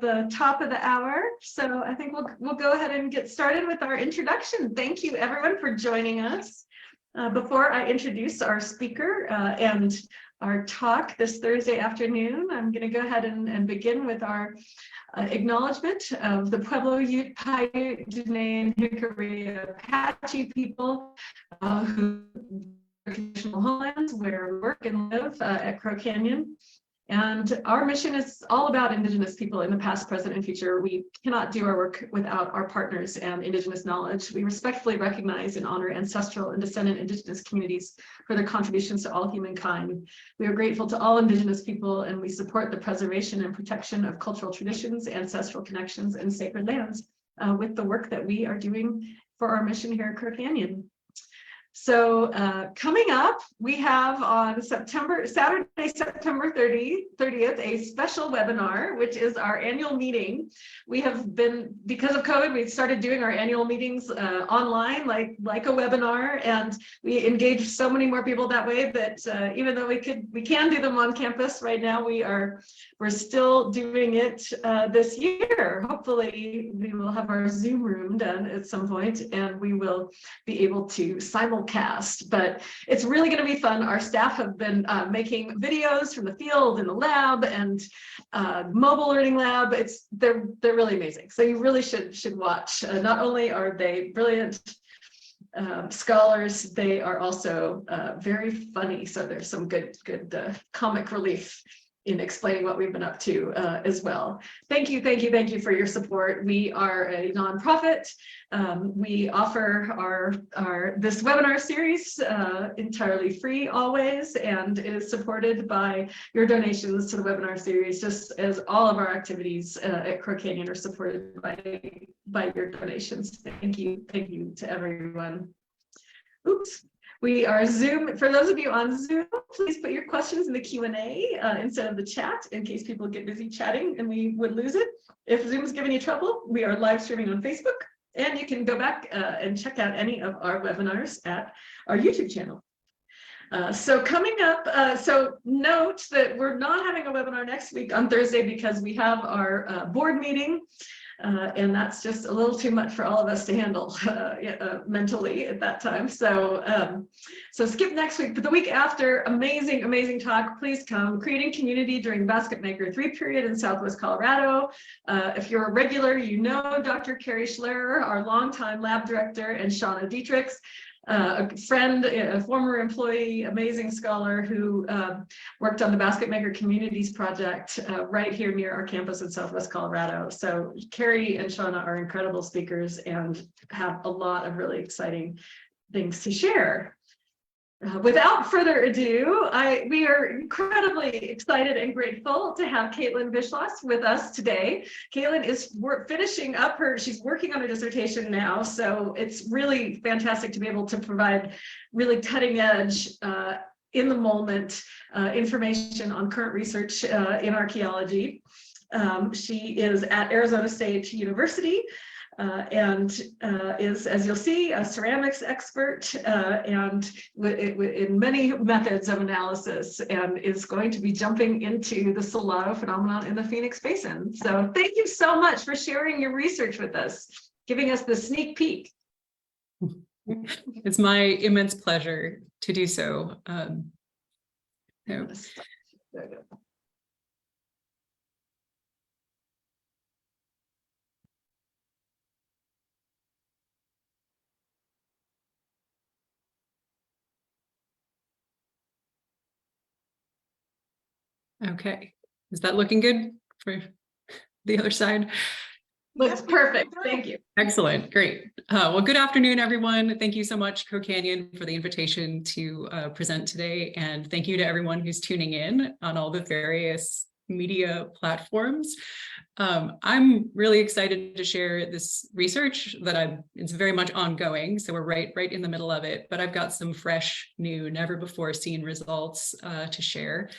the top of the hour, so I think we'll go ahead and get started with our introduction. Thank you everyone for joining us. Before I introduce our speaker and our talk this Thursday afternoon, I'm going to go ahead and begin with our acknowledgement of the Pueblo, Ute, Paiute, Dene, and Hickory Apache people who are traditional homelands where we work and live at Crow Canyon. And our mission is all about Indigenous people in the past, present, and future. We cannot do our work without our partners and Indigenous knowledge. We respectfully recognize and honor ancestral and descendant Indigenous communities for their contributions to all humankind. We are grateful to all Indigenous people, and we support the preservation and protection of cultural traditions, ancestral connections, and sacred lands with the work that we are doing for our mission here at Crow Canyon. So coming up, we have on Saturday, September 30th, a special webinar, which is our annual meeting. We have been, because of COVID, we've started doing our annual meetings online, like a webinar, and we engage so many more people that way that even though we can do them on campus right now, we're still doing it this year. Hopefully, we will have our Zoom room done at some point, and we will be able to simulcast. But it's really going to be fun. Our staff have been making videos from the field and the lab and mobile learning lab. They're really amazing. So you really should watch. Not only are they brilliant scholars, they are also very funny. So there's some good comic relief in explaining what we've been up to as well. Thank you for your support. We are a nonprofit. We offer this webinar series entirely free always, and it is supported by your donations to the webinar series, just as all of our activities at Crow Canyon are supported by your donations. Thank you to everyone. Oops. We are Zoom. For those of you on Zoom, please put your questions in the Q&A instead of the chat, in case people get busy chatting and we would lose it. If Zoom's giving you trouble, we are live streaming on Facebook, and you can go back and check out any of our webinars at our YouTube channel. So coming up, so note that we're not having a webinar next week on Thursday because we have our board meeting. And that's just a little too much for all of us to handle mentally at that time. So skip next week, but the week after, amazing talk. Please come. Creating community during Basket Maker 3 period in Southwest Colorado. If you're a regular, you know Dr. Carrie Schlerer, our longtime lab director, and Shauna Dietrichs, a friend, a former employee, amazing scholar who worked on the Basket Maker Communities Project right here near our campus in Southwest Colorado. So Carrie and Shauna are incredible speakers and have a lot of really exciting things to share. Without further ado, we are incredibly excited and grateful to have Caitlin Wichlacz with us today. Caitlin is finishing up she's working on her dissertation now, so it's really fantastic to be able to provide really cutting edge, in the moment information on current research in archaeology. She is at Arizona State University. And is, as you'll see, a ceramics expert and in many methods of analysis, and is going to be jumping into the Salado phenomenon in the Phoenix Basin. So thank you so much for sharing your research with us, giving us the sneak peek. It's my immense pleasure to do so. Okay, is that looking good for the other side? Looks perfect. Thank you. Excellent. Great. Well, good afternoon, everyone. Thank you so much, Crow Canyon, for the invitation to present today. And thank you to everyone who's tuning in on all the various media platforms. I'm really excited to share this research that it's very much ongoing. So we're right in the middle of it, but I've got some fresh, new, never before seen results to share.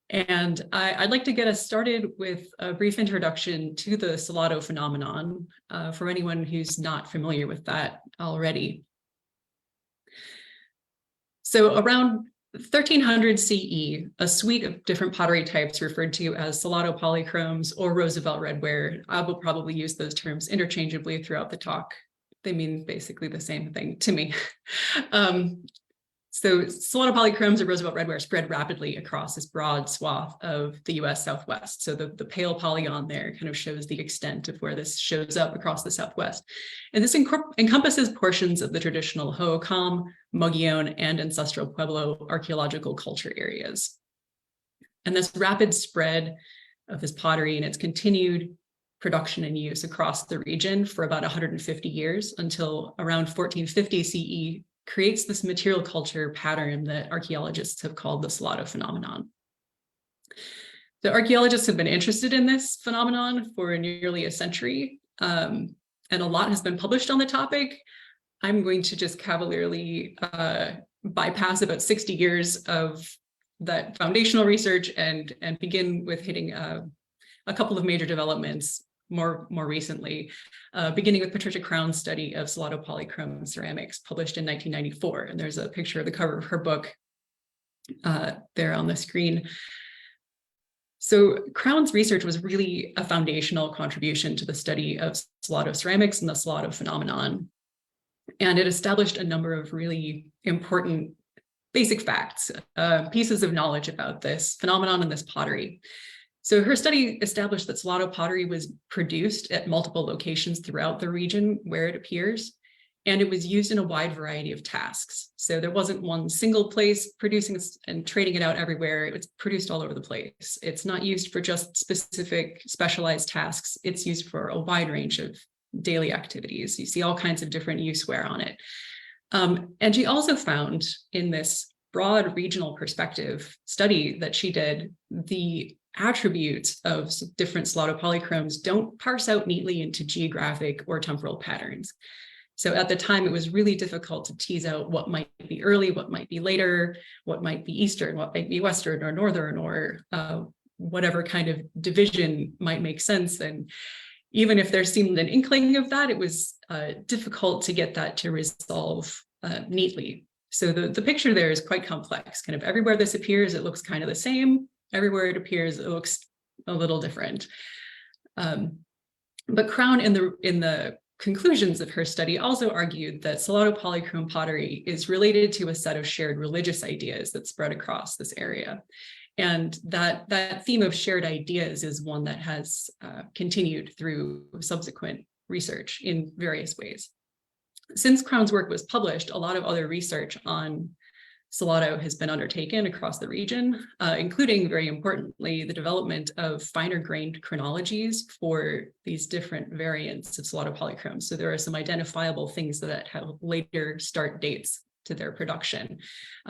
And I'd like to get us started with a brief introduction to the Salado phenomenon for anyone who's not familiar with that already. So around 1300 CE, a suite of different pottery types referred to as Salado polychromes or Roosevelt Red Ware. I will probably use those terms interchangeably throughout the talk. They mean basically the same thing to me. So Salado polychromes or Roosevelt Red Ware spread rapidly across this broad swath of the US Southwest. So the pale polygon there kind of shows the extent of where this shows up across the Southwest. And this encompasses portions of the traditional Hohokam, Mogollon, and ancestral Pueblo archaeological culture areas. And this rapid spread of this pottery and its continued production and use across the region for about 150 years until around 1450 CE creates this material culture pattern that archaeologists have called the Salado phenomenon. The archaeologists have been interested in this phenomenon for nearly a century, and a lot has been published on the topic. I'm going to just cavalierly bypass about 60 years of that foundational research and begin with hitting a couple of major developments more recently, beginning with Patricia Crown's study of Salado polychrome ceramics published in 1994. And there's a picture of the cover of her book there on the screen. So Crown's research was really a foundational contribution to the study of Salado ceramics and the Salado phenomenon. And it established a number of really important basic facts, pieces of knowledge about this phenomenon and this pottery. So her study established that Salado pottery was produced at multiple locations throughout the region where it appears, and it was used in a wide variety of tasks. So there wasn't one single place producing and trading it out everywhere. It was produced all over the place. It's not used for just specific specialized tasks. It's used for a wide range of daily activities. You see all kinds of different useware on it. And she also found in this broad regional perspective study that she did, the attributes of different Salado polychromes don't parse out neatly into geographic or temporal patterns. So at the time, it was really difficult to tease out what might be early, what might be later, what might be Eastern, what might be Western or Northern, or whatever kind of division might make sense. And even if there seemed an inkling of that, it was difficult to get that to resolve neatly. So the picture there is quite complex. Kind of everywhere this appears, it looks kind of the same. Everywhere it appears, it looks a little different. But Crown, in the conclusions of her study, also argued that Salado polychrome pottery is related to a set of shared religious ideas that spread across this area. And that theme of shared ideas is one that has continued through subsequent research in various ways. Since Crown's work was published, a lot of other research on Salado has been undertaken across the region, including, very importantly, the development of finer grained chronologies for these different variants of Salado polychromes. So there are some identifiable things that have later start dates to their production.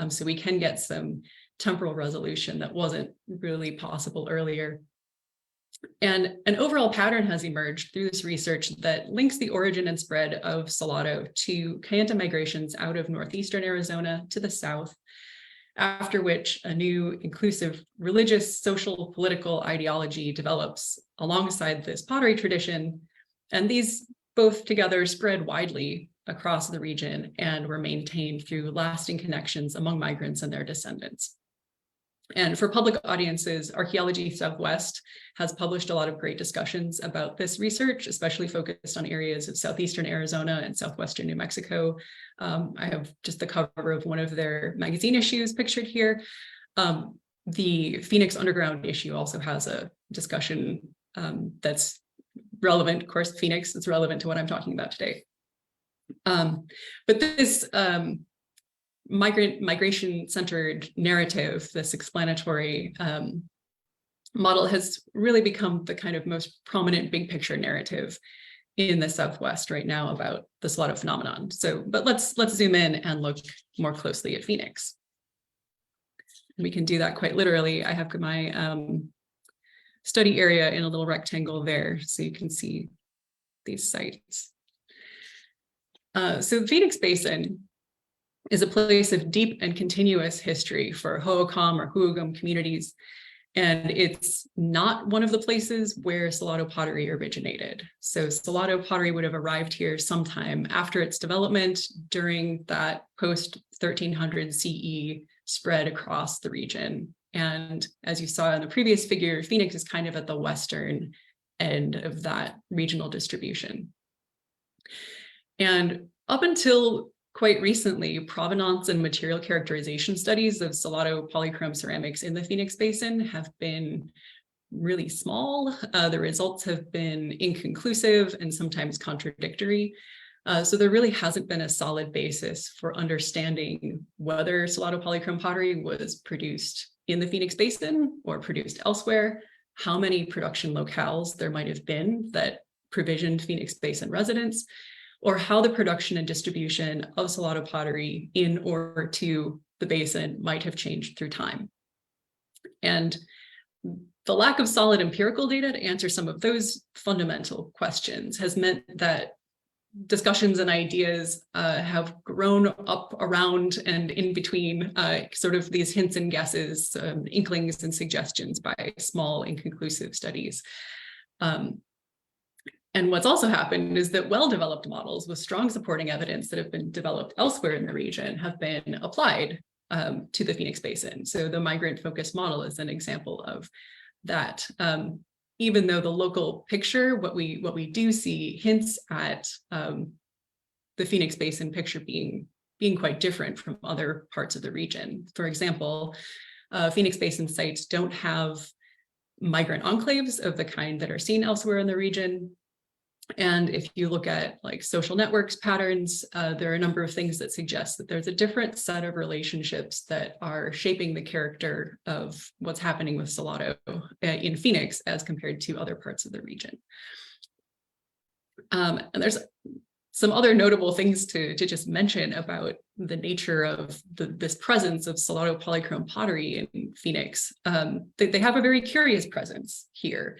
So we can get some temporal resolution that wasn't really possible earlier. And an overall pattern has emerged through this research that links the origin and spread of Salado to Kayenta migrations out of northeastern Arizona to the south, after which a new inclusive religious, social, political ideology develops alongside this pottery tradition. And these both together spread widely across the region and were maintained through lasting connections among migrants and their descendants. And for public audiences, Archaeology Southwest has published a lot of great discussions about this research, especially focused on areas of southeastern Arizona and southwestern New Mexico. I have just the cover of one of their magazine issues pictured here. The Phoenix Underground issue also has a discussion that's relevant. Of course, Phoenix is relevant to what I'm talking about today. But this migration-centered narrative, this explanatory model, has really become the kind of most prominent big picture narrative in the Southwest right now about the Salado phenomenon. So, but let's zoom in and look more closely at Phoenix. We can do that quite literally. I have my study area in a little rectangle there, so you can see these sites. So Phoenix Basin is a place of deep and continuous history for Hohokam or Hohokam communities. And it's not one of the places where Salado pottery originated. So Salado pottery would have arrived here sometime after its development during that post-1300 CE spread across the region. And as you saw in the previous figure, Phoenix is kind of at the western end of that regional distribution. And up until quite recently, provenance and material characterization studies of Salado polychrome ceramics in the Phoenix Basin have been really small. The results have been inconclusive and sometimes contradictory. So there really hasn't been a solid basis for understanding whether Salado polychrome pottery was produced in the Phoenix Basin or produced elsewhere, how many production locales there might have been that provisioned Phoenix Basin residents, or how the production and distribution of Salado pottery in or to the basin might have changed through time. And the lack of solid empirical data to answer some of those fundamental questions has meant that discussions and ideas have grown up around and in between sort of these hints and guesses, inklings and suggestions by small inconclusive studies. And what's also happened is that well-developed models with strong supporting evidence that have been developed elsewhere in the region have been applied to the Phoenix Basin. So the migrant-focused model is an example of that. Even though the local picture, what we do see hints at the Phoenix Basin picture being quite different from other parts of the region. For example, Phoenix Basin sites don't have migrant enclaves of the kind that are seen elsewhere in the region. And if you look at like social networks patterns, there are a number of things that suggest that there's a different set of relationships that are shaping the character of what's happening with Salado in Phoenix as compared to other parts of the region. And there's some other notable things to just mention about the nature of this presence of Salado polychrome pottery in Phoenix. They have a very curious presence here.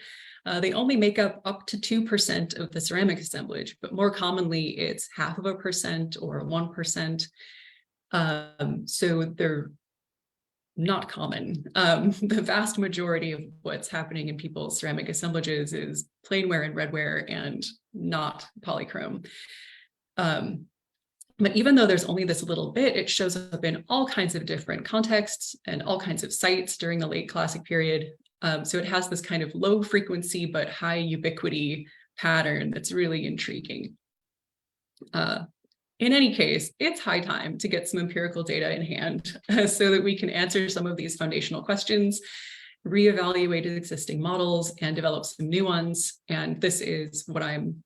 They only make up to 2% of the ceramic assemblage, but more commonly it's 0.5% or 1%. So they're not common. The vast majority of what's happening in people's ceramic assemblages is plainware and redware and not polychrome. But even though there's only this little bit, it shows up in all kinds of different contexts and all kinds of sites during the late Classic period. So it has this kind of low frequency but high ubiquity pattern that's really intriguing. In any case, it's high time to get some empirical data in hand so that we can answer some of these foundational questions, reevaluate existing models, and develop some new ones. And this is what I'm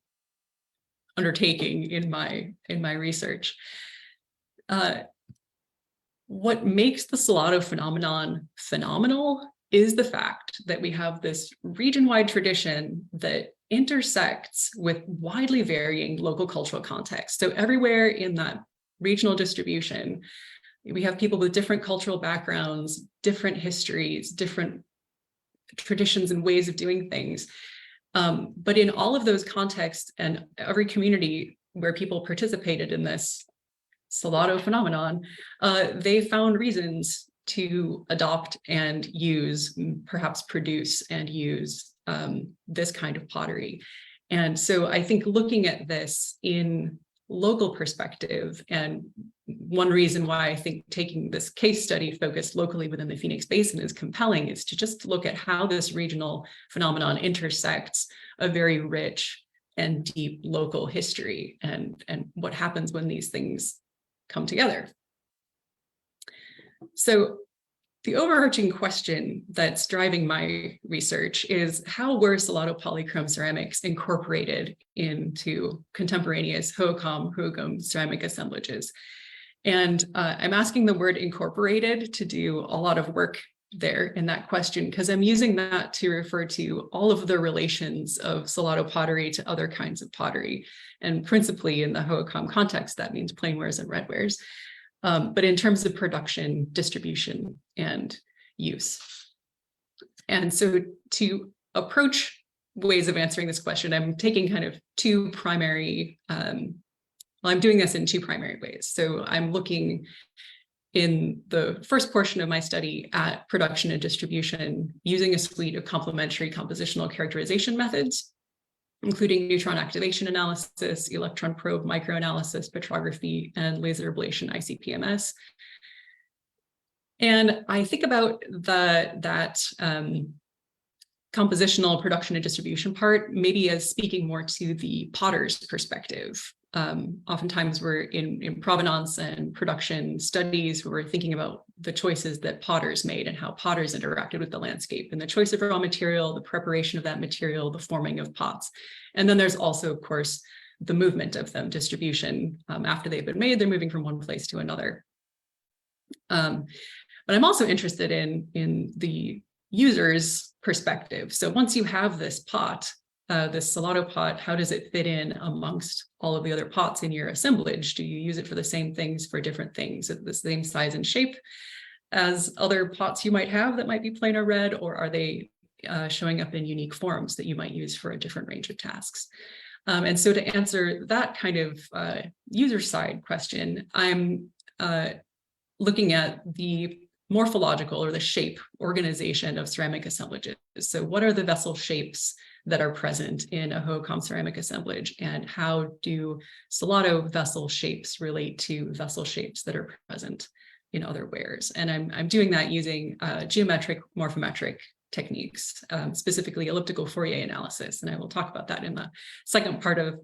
undertaking in my research. What makes the Salado phenomenon phenomenal is the fact that we have this region-wide tradition that intersects with widely varying local cultural contexts. So everywhere in that regional distribution, we have people with different cultural backgrounds, different histories, different traditions and ways of doing things. But in all of those contexts and every community where people participated in this Salado phenomenon, they found reasons to adopt and use, perhaps produce and use this kind of pottery. And so I think looking at this in local perspective, and one reason why I think taking this case study focused locally within the Phoenix Basin is compelling is to just look at how this regional phenomenon intersects a very rich and deep local history and what happens when these things come together. So the overarching question that's driving my research is how were Salado polychrome ceramics incorporated into contemporaneous Hohokam ceramic assemblages? And I'm asking the word incorporated to do a lot of work there in that question, because I'm using that to refer to all of the relations of Salado pottery to other kinds of pottery. And principally in the Hohokam context, that means plainwares and redwares. But in terms of production, distribution, and use. And so to approach ways of answering this question, I'm taking kind of two primary, I'm doing this in two primary ways. So I'm looking in the first portion of my study at production and distribution using a suite of complementary compositional characterization methods, including neutron activation analysis, electron probe microanalysis, petrography, and laser ablation ICP-MS. And I think about that compositional production and distribution part, maybe as speaking more to the potter's perspective. Oftentimes we're in provenance and production studies, we're thinking about the choices that potters made and how potters interacted with the landscape and the choice of raw material, the preparation of that material, the forming of pots. And then there's also, of course, the movement of them, distribution. After they've been made, they're moving from one place to another. But I'm also interested in the user's perspective. So once you have this pot, this Salado pot, how does it fit in amongst all of the other pots in your assemblage? Do you use it for the same things, for different things, at the same size and shape as other pots you might have that might be plain or red, or are they showing up in unique forms that you might use for a different range of tasks? And so to answer that kind of user side question, I'm looking at the morphological or the shape organization of ceramic assemblages. So what are the vessel shapes that are present in a Hohokam ceramic assemblage, and how do Salado vessel shapes relate to vessel shapes that are present in other wares? And I'm doing that using geometric morphometric techniques, specifically elliptical Fourier analysis. And I will talk about that in the second part of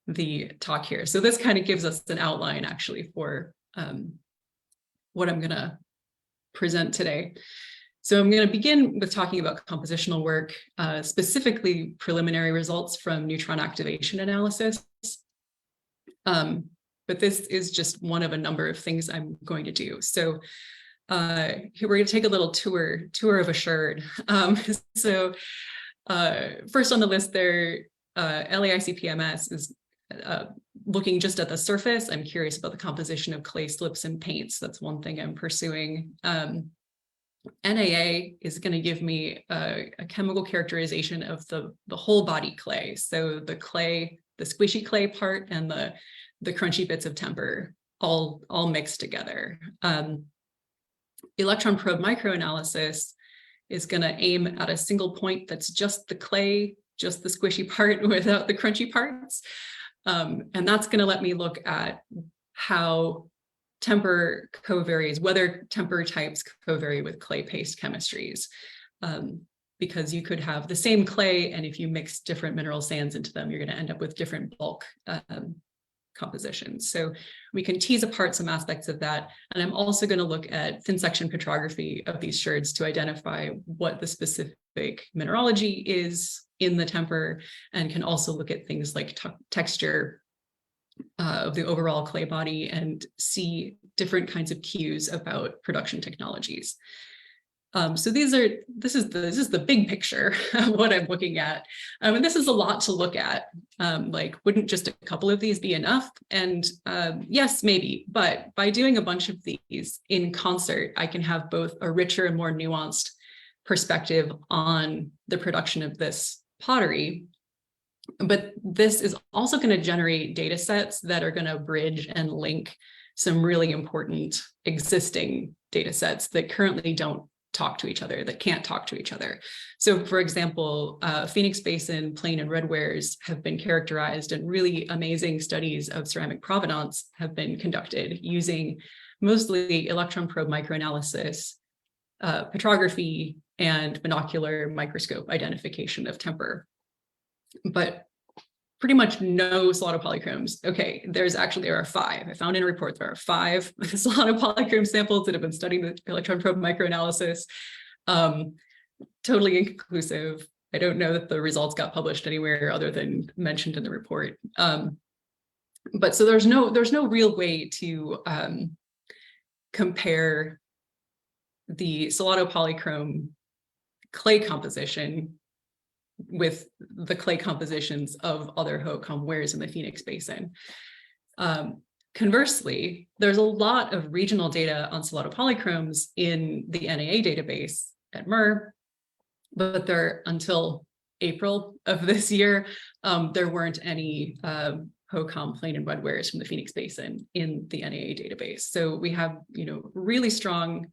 the talk here. So this kind of gives us an outline actually for what I'm gonna present today. So I'm going to begin with talking about compositional work, specifically preliminary results from neutron activation analysis. But this is just one of a number of things I'm going to do. So here we're going to take a little tour of Assured. So first on the list there, LAICPMS is looking just at the surface. I'm curious about the composition of clay slips and paints. That's one thing I'm pursuing. NAA is going to give me a chemical characterization of the whole body clay. So the clay, the squishy clay part and the crunchy bits of temper all mixed together. Electron probe microanalysis is going to aim at a single point that's just the clay, just the squishy part without the crunchy parts. And that's going to let me look at how temper covaries, whether temper types covary with clay paste chemistries, because you could have the same clay, and if you mix different mineral sands into them, you're going to end up with different bulk compositions. So we can tease apart some aspects of that. And I'm also going to look at thin section petrography of these sherds to identify what the specific mineralogy is in the temper, and can also look at things like texture of the overall clay body and see different kinds of cues about production technologies. So this is the big picture of what I'm looking at. And this is a lot to look at. Like, wouldn't just a couple of these be enough? And yes, maybe, but by doing a bunch of these in concert, I can have both a richer and more nuanced perspective on the production of this pottery. But this is also going to generate data sets that are going to bridge and link some really important existing data sets that currently don't talk to each other, that can't talk to each other. So for example, Phoenix Basin plain and red wares have been characterized, and really amazing studies of ceramic provenance have been conducted using mostly electron probe microanalysis, petrography, and binocular microscope identification of temper. But pretty much no Salado polychromes. Okay, there are 5. I found in a report there are 5 Salado polychrome samples that have been studying the electron probe microanalysis. Totally inconclusive. I don't know that the results got published anywhere other than mentioned in the report. But so there's no real way to compare the Salado polychrome clay composition with the clay compositions of other Hohokam wares in the Phoenix Basin. Conversely, there's a lot of regional data on Salado polychromes in the NAA database at MER, but until April of this year, there weren't any Hohokam plain and red wares from the Phoenix Basin in the NAA database. So we have, really strong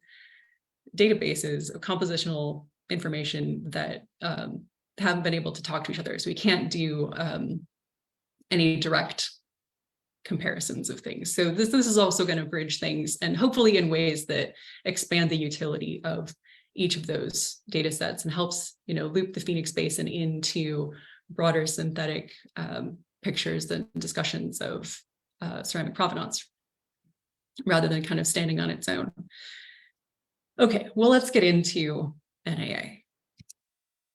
databases of compositional information that haven't been able to talk to each other. So we can't do any direct comparisons of things. So this is also going to bridge things, and hopefully in ways that expand the utility of each of those data sets and helps, loop the Phoenix Basin into broader synthetic pictures and discussions of ceramic provenance, rather than kind of standing on its own. Okay, well, let's get into NAA.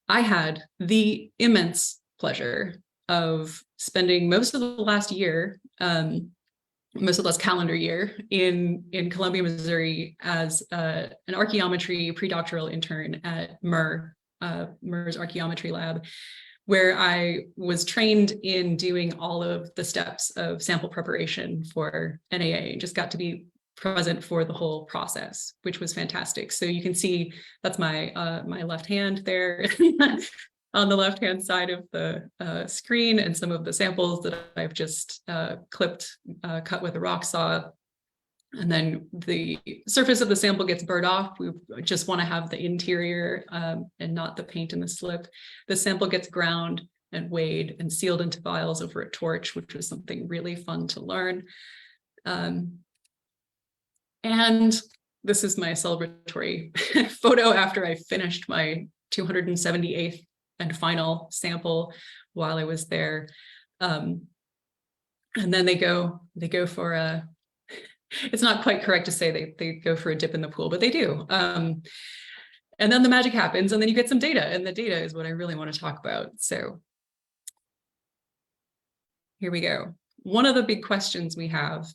I had the immense pleasure of spending most of the last year, most of the last calendar year in Columbia, Missouri as an archaeometry predoctoral intern at MUR's archaeometry lab, where I was trained in doing all of the steps of sample preparation for NAA, just got to be present for the whole process, which was fantastic. So you can see that's my my left hand there on the left-hand side of the screen, and some of the samples that I've just cut with a rock saw. And then the surface of the sample gets burred off. We just want to have the interior and not the paint and the slip. The sample gets ground and weighed and sealed into vials over a torch, which was something really fun to learn. And this is my celebratory photo after I finished my 278th and final sample while I was there. And then they go for a, it's not quite correct to say they go for a dip in the pool, but they do. And then the magic happens, and then you get some data, and the data is what I really want to talk about. So here we go. One of the big questions we have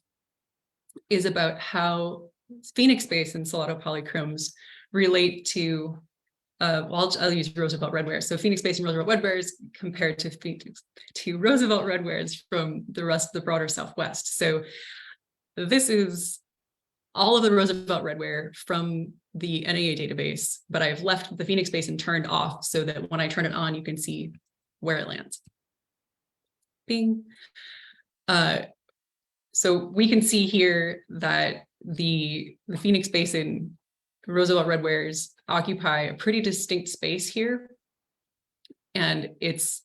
is about how Phoenix Basin Salado polychromes relate to, I'll use Roosevelt Red Ware. So Phoenix Basin Roosevelt Red Wares compared to Roosevelt Red Wares from the rest of the broader Southwest. So this is all of the Roosevelt Red Ware from the NAA database, but I've left the Phoenix Basin turned off so that when I turn it on, you can see where it lands. Bing. So we can see here that the Phoenix Basin Roosevelt Red Wares occupy a pretty distinct space here. And it's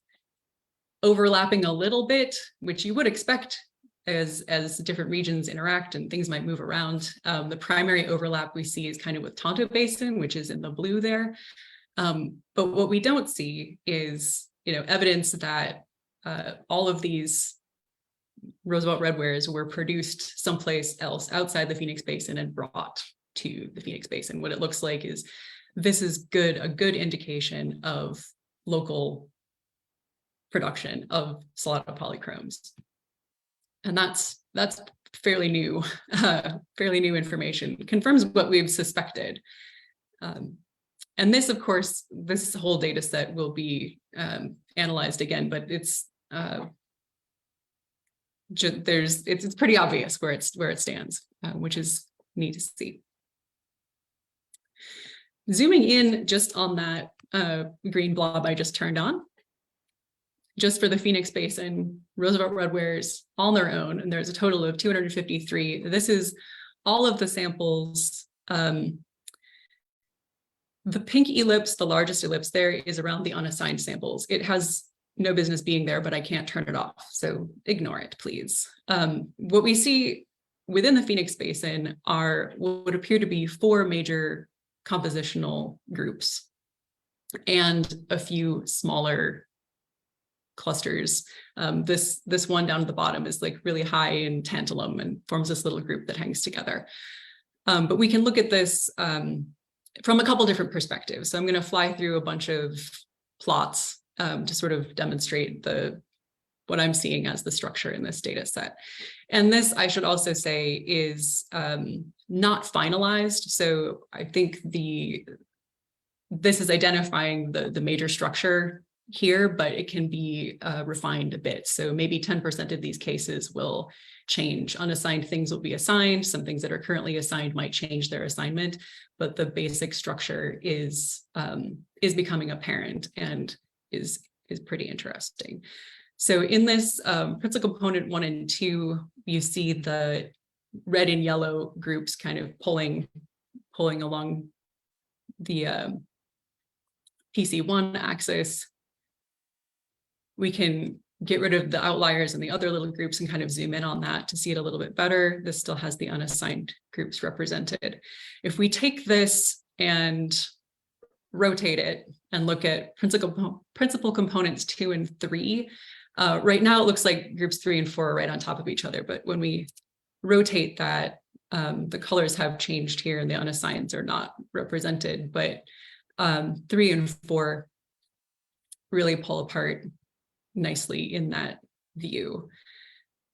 overlapping a little bit, which you would expect as different regions interact and things might move around. The primary overlap we see is kind of with Tonto Basin, which is in the blue there. But what we don't see is, evidence that all of these Roosevelt Red Wares were produced someplace else outside the Phoenix Basin and brought to the Phoenix Basin. What it looks like is this is a good indication of local production of Salado polychromes. And that's fairly new, fairly new information. It confirms what we've suspected. And this, of course, this whole data set will be analyzed again, but it's pretty obvious where it stands, which is neat to see. Zooming in just on that green blob I just turned on, just for the Phoenix Basin, Roosevelt Red Wares on their own, and there's a total of 253. This is all of the samples. The pink ellipse, the largest ellipse there, is around the unassigned samples. It has no business being there, but I can't turn it off, so ignore it, please. What we see within the Phoenix Basin are what would appear to be 4 major compositional groups and a few smaller clusters. This one down at the bottom is like really high in tantalum and forms this little group that hangs together. But we can look at this from a couple different perspectives. So I'm going to fly through a bunch of plots to sort of demonstrate what I'm seeing as the structure in this data set. And this, I should also say, is not finalized. So I think this is identifying the major structure here, but it can be refined a bit. So maybe 10% of these cases will change. Unassigned things will be assigned. Some things that are currently assigned might change their assignment, but the basic structure is becoming apparent and is pretty interesting. So in this principal component 1 and 2, you see the red and yellow groups kind of pulling along the PC1 axis. We can get rid of the outliers and the other little groups and kind of zoom in on that to see it a little bit better, this still has the unassigned groups represented. If we take this and rotate it and look at principal components 2 and 3, right now it looks like groups 3 and 4 are right on top of each other, but when we rotate that, the colors have changed here and the unassigns are not represented, but 3 and 4 really pull apart nicely in that view.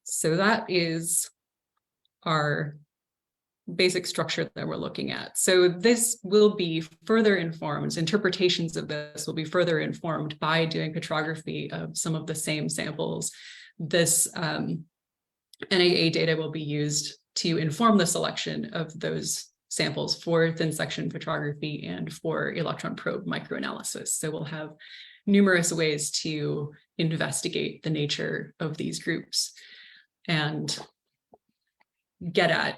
So that is our basic structure that we're looking at. So this will be further informed, interpretations of this will be further informed by doing petrography of some of the same samples. This NAA data will be used to inform the selection of those samples for thin section petrography and for electron probe microanalysis. So we'll have numerous ways to investigate the nature of these groups and get at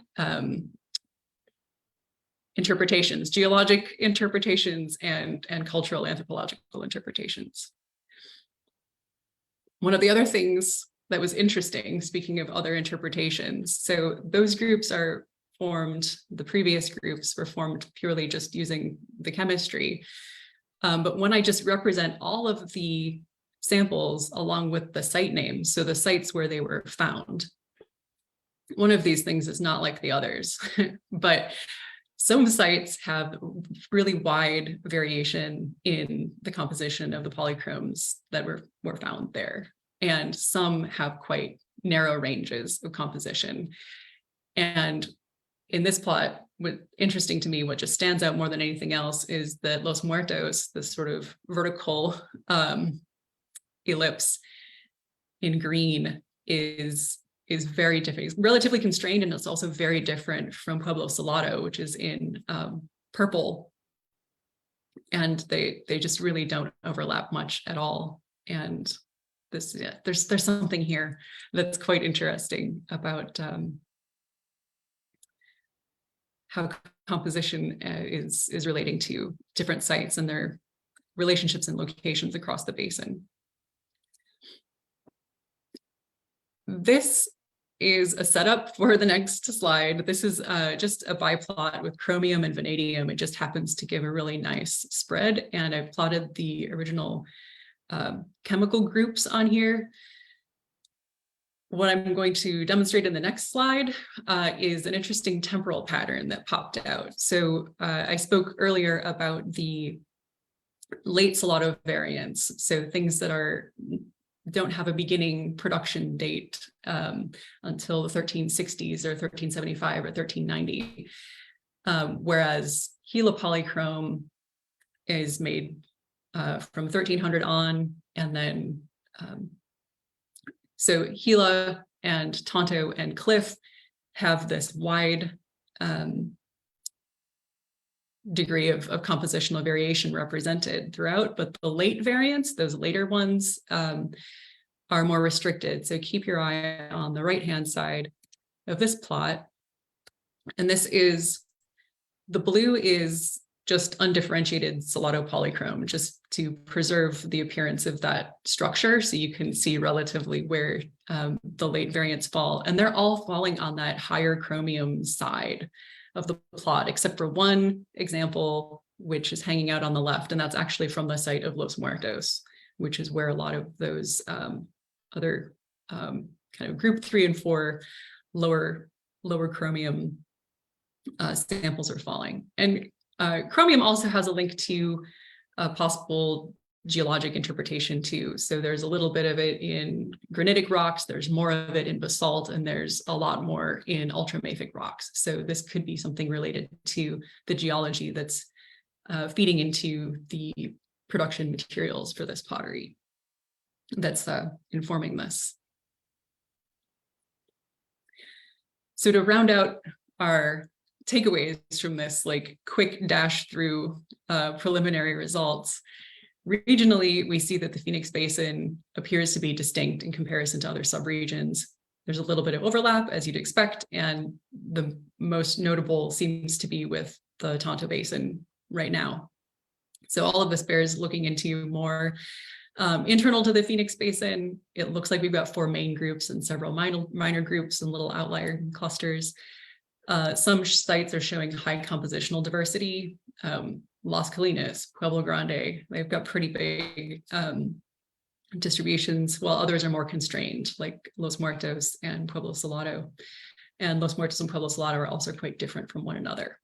interpretations, geologic interpretations and cultural anthropological interpretations. One of the other things that was interesting, speaking of other interpretations, so those groups are formed, the previous groups were formed purely just using the chemistry. But when I just represent all of the samples along with the site names, so the sites where they were found, one of these things is not like the others, but some sites have really wide variation in the composition of the polychromes that were found there. And some have quite narrow ranges of composition. And in this plot, what interesting to me, what just stands out more than anything else is that Los Muertos, this sort of vertical ellipse in green is very different. It's relatively constrained, and it's also very different from Pueblo Salado, which is in purple. And they just really don't overlap much at all. And this, yeah, there's something here that's quite interesting about how composition is relating to different sites and their relationships and locations across the basin. This is a setup for the next slide. This is just a biplot with chromium and vanadium. It just happens to give a really nice spread. And I've plotted the original chemical groups on here. What I'm going to demonstrate in the next slide is an interesting temporal pattern that popped out. So I spoke earlier about the late Salado variants, so things that don't have a beginning production date until the 1360s or 1375 or 1390, whereas Gila polychrome is made from 1300 on, and then so Gila and Tonto and Cliff have this wide degree of compositional variation represented throughout, but the late variants, those later ones, are more restricted. So keep your eye on the right-hand side of this plot. And this is, the blue is just undifferentiated Salado polychrome, just to preserve the appearance of that structure. So you can see relatively where the late variants fall. And they're all falling on that higher chromium side of the plot, except for one example, which is hanging out on the left. And that's actually from the site of Los Muertos, which is where a lot of those other kind of group 3 and 4 lower chromium samples are falling. And chromium also has a link to a possible geologic interpretation too. So there's a little bit of it in granitic rocks, there's more of it in basalt, and there's a lot more in ultramafic rocks. So this could be something related to the geology that's feeding into the production materials for this pottery that's informing this. So to round out our takeaways from this like quick dash through preliminary results, regionally, we see that the Phoenix Basin appears to be distinct in comparison to other subregions. There's a little bit of overlap, as you'd expect, and the most notable seems to be with the Tonto Basin right now. So all of this bears looking into more Internal to the Phoenix Basin, it looks like we've got 4 main groups and several minor groups and little outlier clusters. Some sites are showing high compositional diversity. Las Colinas, Pueblo Grande, they've got pretty big distributions, while others are more constrained, like Los Muertos and Pueblo Salado. And Los Muertos and Pueblo Salado are also quite different from one another.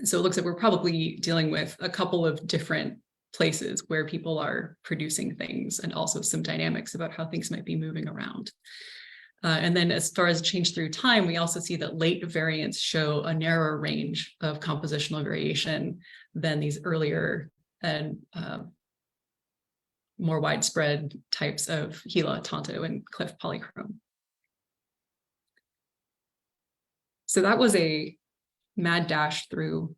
So it looks like we're probably dealing with a couple of different places where people are producing things, and also some dynamics about how things might be moving around. And then as far as change through time, we also see that late variants show a narrower range of compositional variation than these earlier and more widespread types of Gila, Tonto, and cliff polychrome. So that was a mad dash through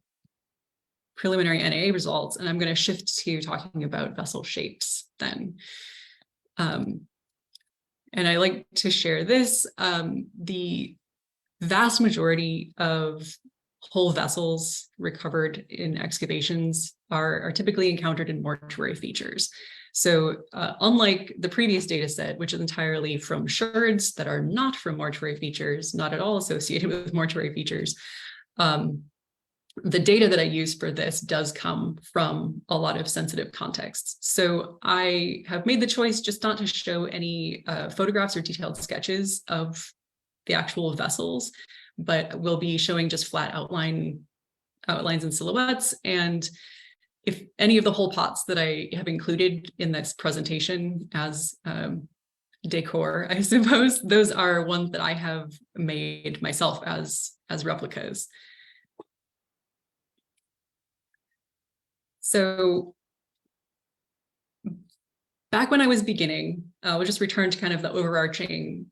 preliminary NAA results, and I'm going to shift to talking about vessel shapes then. And I like to share this. The vast majority of whole vessels recovered in excavations are typically encountered in mortuary features. So unlike the previous data set, which is entirely from sherds that are not from mortuary features, not at all associated with mortuary features, the data that I use for this does come from a lot of sensitive contexts. So I have made the choice just not to show any photographs or detailed sketches of the actual vessels, but we'll be showing just flat outlines and silhouettes. And if any of the whole pots that I have included in this presentation as decor, I suppose, those are ones that I have made myself as replicas. So back when I was beginning, we'll just return to kind of the overarching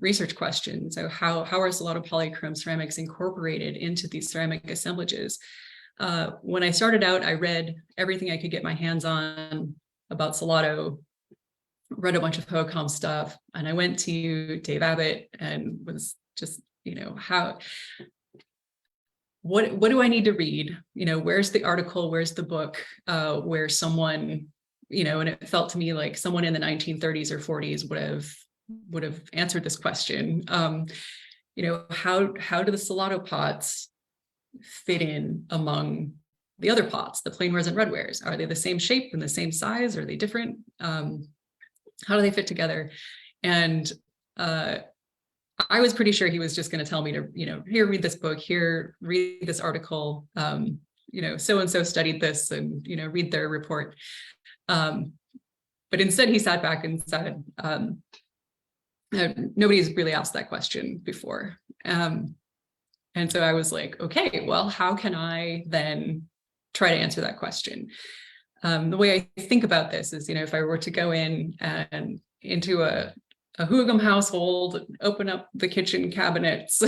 research question. So how are Salado polychrome ceramics incorporated into these ceramic assemblages? When I started out, I read everything I could get my hands on about Salado, read a bunch of Hohokam stuff, and I went to Dave Abbott and was just, what do I need to read? Where's the article? Where's the book where someone, and it felt to me like someone in the 1930s or 40s would have answered this question. How do the Salado pots fit in among the other pots, the plainwares and red wares? Are they the same shape and the same size? Are they different? How do they fit together? And I was pretty sure he was just going to tell me to, here, read this book, here, read this article, so-and-so studied this and, read their report. But instead he sat back and said, nobody's really asked that question before. And so I was like, okay, well, how can I then try to answer that question? The way I think about this is, if I were to go in and into a Hohokam household, open up the kitchen cabinets,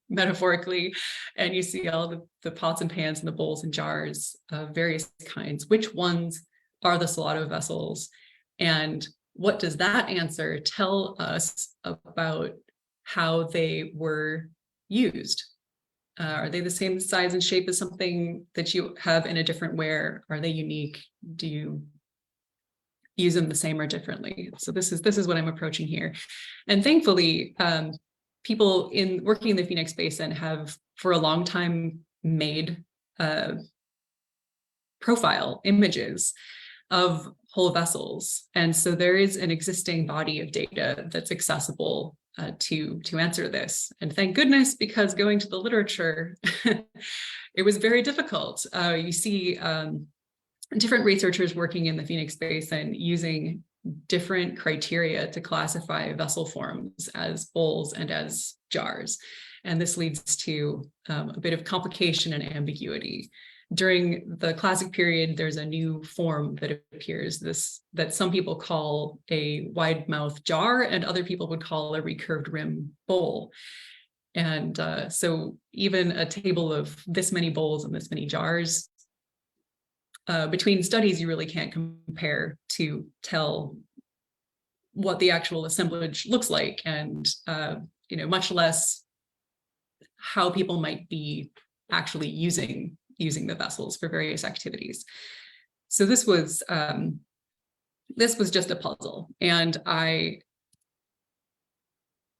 metaphorically, and you see all the pots and pans and the bowls and jars of various kinds. Which ones are the Salado vessels? And what does that answer tell us about how they were used? Are they the same size and shape as something that you have in a different ware? Are they unique? Do you use them the same or differently? So this is what I'm approaching here. And thankfully, people working in the Phoenix Basin have for a long time made profile images of whole vessels. And so there is an existing body of data that's accessible to answer this. And thank goodness, because going to the literature, it was very difficult. You see different researchers working in the Phoenix Basin using different criteria to classify vessel forms as bowls and as jars. And this leads to a bit of complication and ambiguity. During the classic period, there's a new form that appears, that some people call a wide mouth jar and other people would call a recurved rim bowl. And so even a table of this many bowls and this many jars, between studies, you really can't compare to tell what the actual assemblage looks like, and much less how people might be actually using the vessels for various activities. So this was this was just a puzzle, and I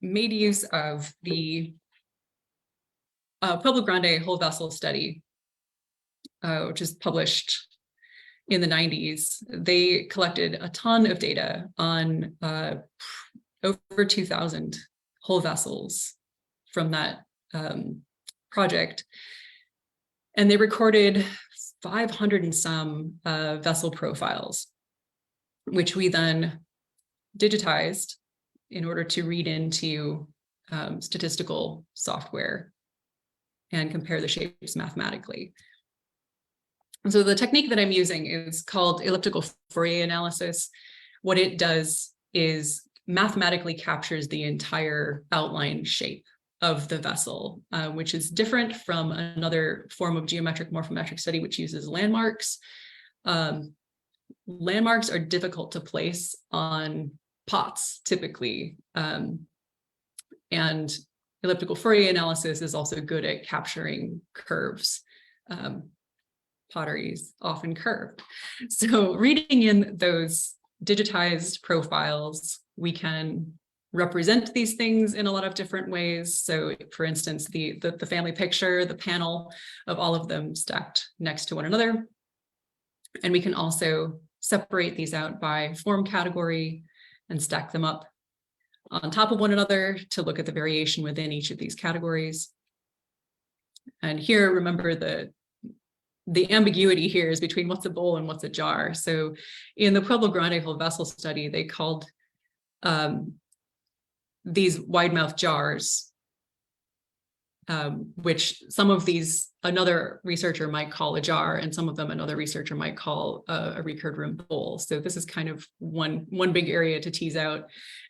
made use of the Pueblo Grande whole vessel study, which is published in the 90s. They collected a ton of data on over 2,000 whole vessels from that project. And they recorded 500 and some vessel profiles, which we then digitized in order to read into statistical software and compare the shapes mathematically. And so the technique that I'm using is called elliptical Fourier analysis. What it does is mathematically captures the entire outline shape of the vessel, which is different from another form of geometric morphometric study, which uses landmarks. Landmarks are difficult to place on pots, typically. And elliptical Fourier analysis is also good at capturing curves. Pottery is often curved. So reading in those digitized profiles, we can represent these things in a lot of different ways. So for instance, the family picture, the panel of all of them stacked next to one another. And we can also separate these out by form category and stack them up on top of one another to look at the variation within each of these categories. And here, remember the ambiguity here is between what's a bowl and what's a jar. So in the Pueblo Grande whole vessel study, they called these wide mouth jars, which some of these another researcher might call a jar, and some of them another researcher might call a recurved rim bowl. So this is kind of one big area to tease out.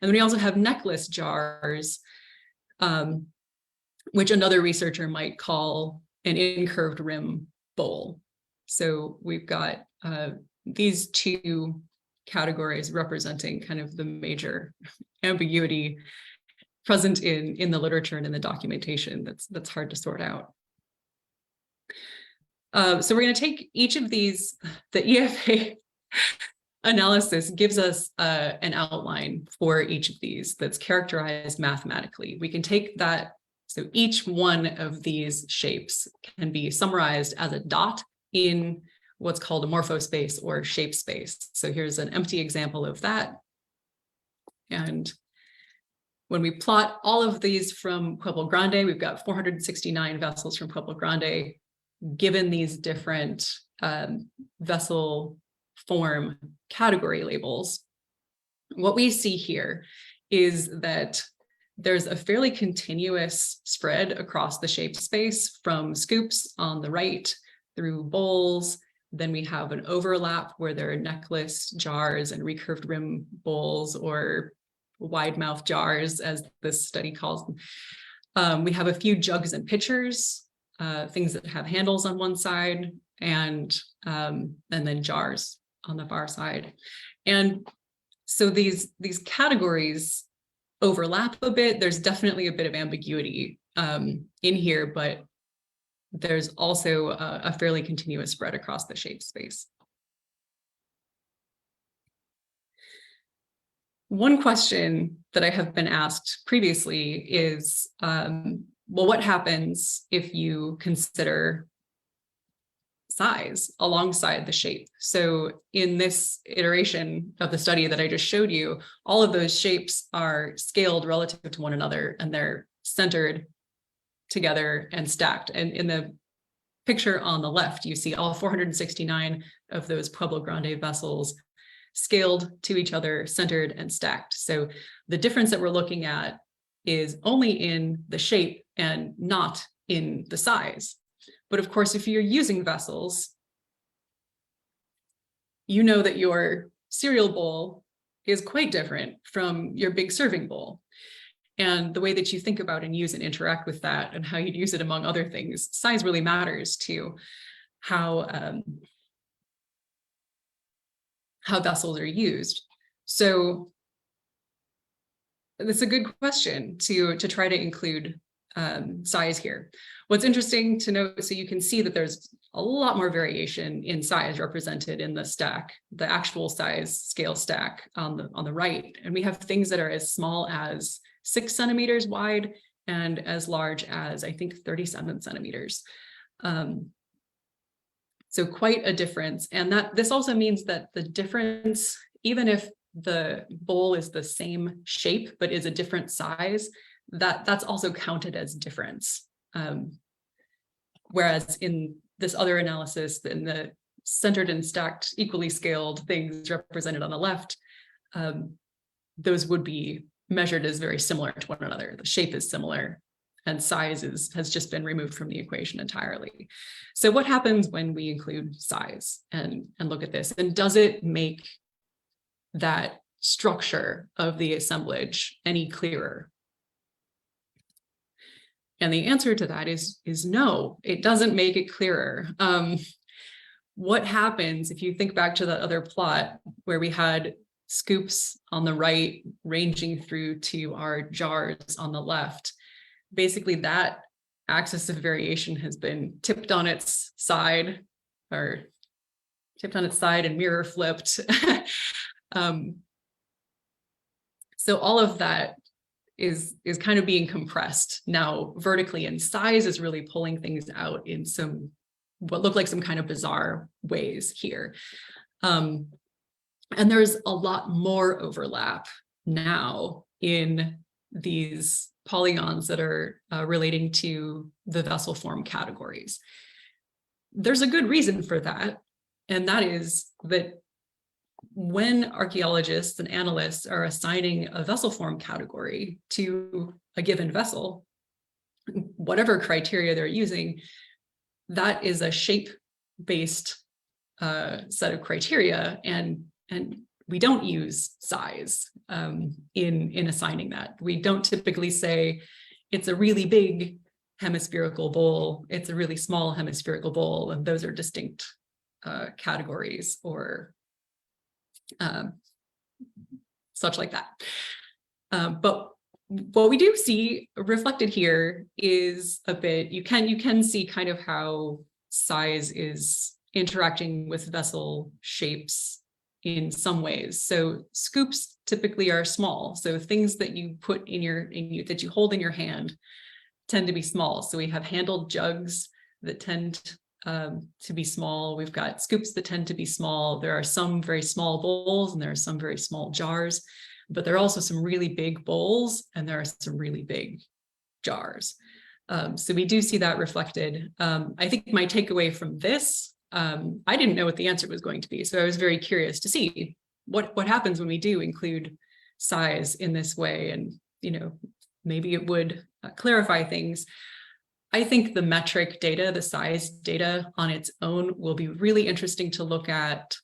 And then we also have necklace jars, which another researcher might call an incurved rim bowl. So we've got these two categories representing kind of the major ambiguity present in the literature and in the documentation that's hard to sort out. So we're going to take each of these. The EFA analysis gives us an outline for each of these that's characterized mathematically. We can take that. So each one of these shapes can be summarized as a dot in what's called a morphospace or shape space. So here's an empty example of that. And when we plot all of these from Pueblo Grande, we've got 469 vessels from Pueblo Grande, given these different vessel form category labels. What we see here is that there's a fairly continuous spread across the shape space from scoops on the right through bowls. Then we have an overlap where there are necklace jars and recurved rim bowls, or wide mouth jars, as this study calls them. We have a few jugs and pitchers, things that have handles on one side, and then jars on the far side. And so these categories overlap a bit. There's definitely a bit of ambiguity in here, but there's also a fairly continuous spread across the shape space. One question that I have been asked previously is, well, what happens if you consider size alongside the shape? So in this iteration of the study that I just showed you, all of those shapes are scaled relative to one another, and they're centered together and stacked. And in the picture on the left, you see all 469 of those Pueblo Grande vessels scaled to each other, centered and stacked. So the difference that we're looking at is only in the shape and not in the size. But of course, if you're using vessels, you know that your cereal bowl is quite different from your big serving bowl. And the way that you think about and use and interact with that, and how you'd use it among other things, size really matters to how vessels are used. So that's a good question to try to include size here. What's interesting to note, so you can see that there's a lot more variation in size represented in the stack, the actual size scale stack on the right. And we have things that are as small as 6 centimeters wide and as large as, I think, 37 centimeters. So quite a difference. And this also means that the difference, even if the bowl is the same shape, but is a different size, that's also counted as difference. Whereas in this other analysis, in the centered and stacked, equally scaled things represented on the left, those would be measured as very similar to one another. The shape is similar and size has just been removed from the equation entirely. So what happens when we include size and look at this? And does it make that structure of the assemblage any clearer? And the answer to that is no, it doesn't make it clearer. What happens if you think back to that other plot where we had scoops on the right ranging through to our jars on the left? Basically, that axis of variation has been tipped on its side and mirror flipped. So all of that is kind of being compressed now vertically, and size is really pulling things out in what look like some kind of bizarre ways here. And there's a lot more overlap now in these polygons that are relating to the vessel form categories. There's a good reason for that, and that is that when archaeologists and analysts are assigning a vessel form category to a given vessel, whatever criteria they're using, that is a shape-based set of criteria, and we don't use size in assigning that. We don't typically say it's a really big hemispherical bowl, it's a really small hemispherical bowl, and those are distinct categories or such like that. But what we do see reflected here is a bit, you can see kind of how size is interacting with vessel shapes in some ways. So scoops typically are small. So things that you put that you hold in your hand tend to be small. So we have handled jugs that tend to be small. We've got scoops that tend to be small. There are some very small bowls and there are some very small jars, but there are also some really big bowls and there are some really big jars. So we do see that reflected. I think my takeaway from this, I didn't know what the answer was going to be. So I was very curious to see what happens when we do include size in this way, and maybe it would clarify things. I think the metric data, the size data on its own will be really interesting to look at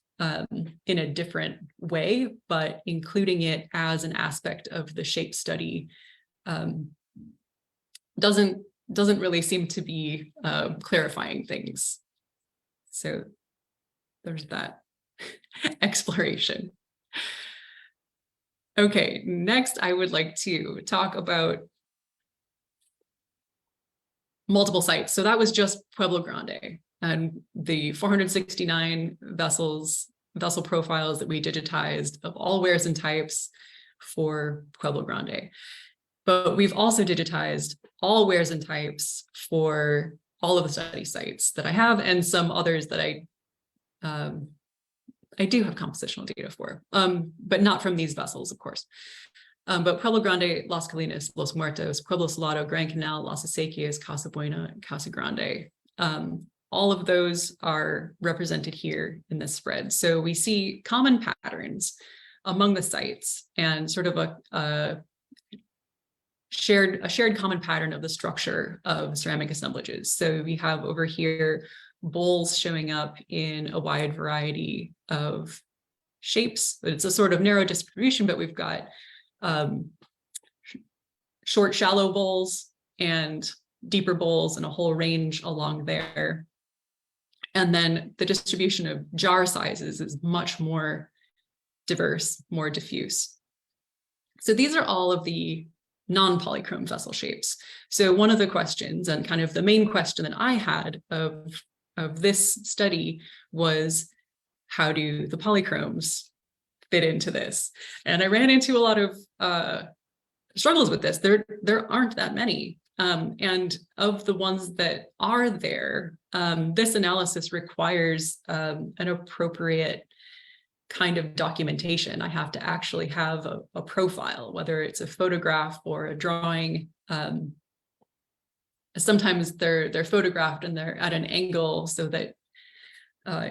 in a different way, but including it as an aspect of the shape study doesn't really seem to be clarifying things. So there's that exploration. Okay, next I would like to talk about multiple sites. So that was just Pueblo Grande and the 469 vessel profiles that we digitized of all wares and types for Pueblo Grande. But we've also digitized all wares and types for all of the study sites that I have, and some others that I do have compositional data for, but not from these vessels, of course. But Pueblo Grande, Las Colinas, Los Muertos, Pueblo Salado, Gran Canal, Las Acequias, Casa Buena, and Casa Grande. All of those are represented here in this spread. So we see common patterns among the sites and sort of a shared common pattern of the structure of ceramic assemblages. So we have over here bowls showing up in a wide variety of shapes. It's a sort of narrow distribution, but we've got short, shallow bowls and deeper bowls and a whole range along there. And then the distribution of jar sizes is much more diverse, more diffuse. So these are all of the non-polychrome vessel shapes. So one of the questions, and kind of the main question that I had of this study was, how do the polychromes fit into this? And I ran into a lot of struggles with this. There aren't that many. And of the ones that are there, this analysis requires an appropriate kind of documentation. I have to actually have a profile, whether it's a photograph or a drawing. Sometimes they're photographed and they're at an angle so that,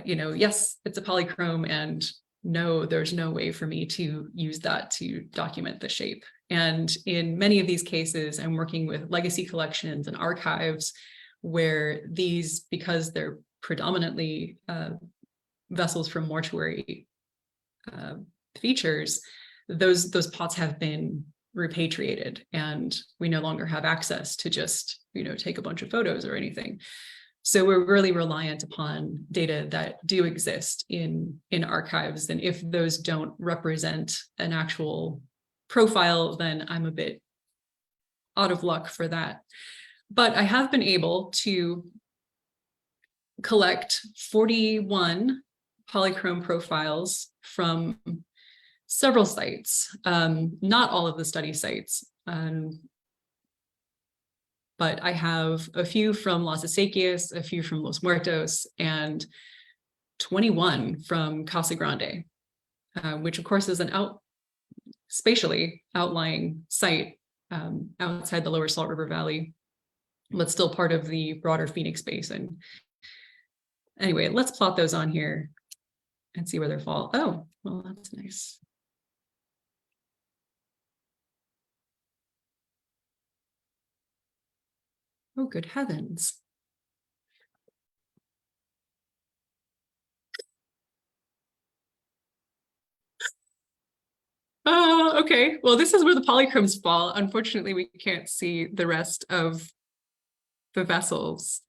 yes, it's a polychrome, and no, there's no way for me to use that to document the shape. And in many of these cases, I'm working with legacy collections and archives where these, because they're predominantly vessels from mortuary features, those pots have been repatriated, and we no longer have access to just, take a bunch of photos or anything. So we're really reliant upon data that do exist in archives. And if those don't represent an actual profile, then I'm a bit out of luck for that. But I have been able to collect 41 polychrome profiles from several sites, not all of the study sites, but I have a few from Las Acequias, a few from Los Muertos, and 21 from Casa Grande, which of course is an spatially outlying site outside the lower Salt River Valley, but still part of the broader Phoenix Basin. Anyway, let's plot those on here and see where they fall. Oh, well, that's nice. Oh, good heavens. Okay, well, this is where the polychromes fall. Unfortunately, we can't see the rest of the vessels.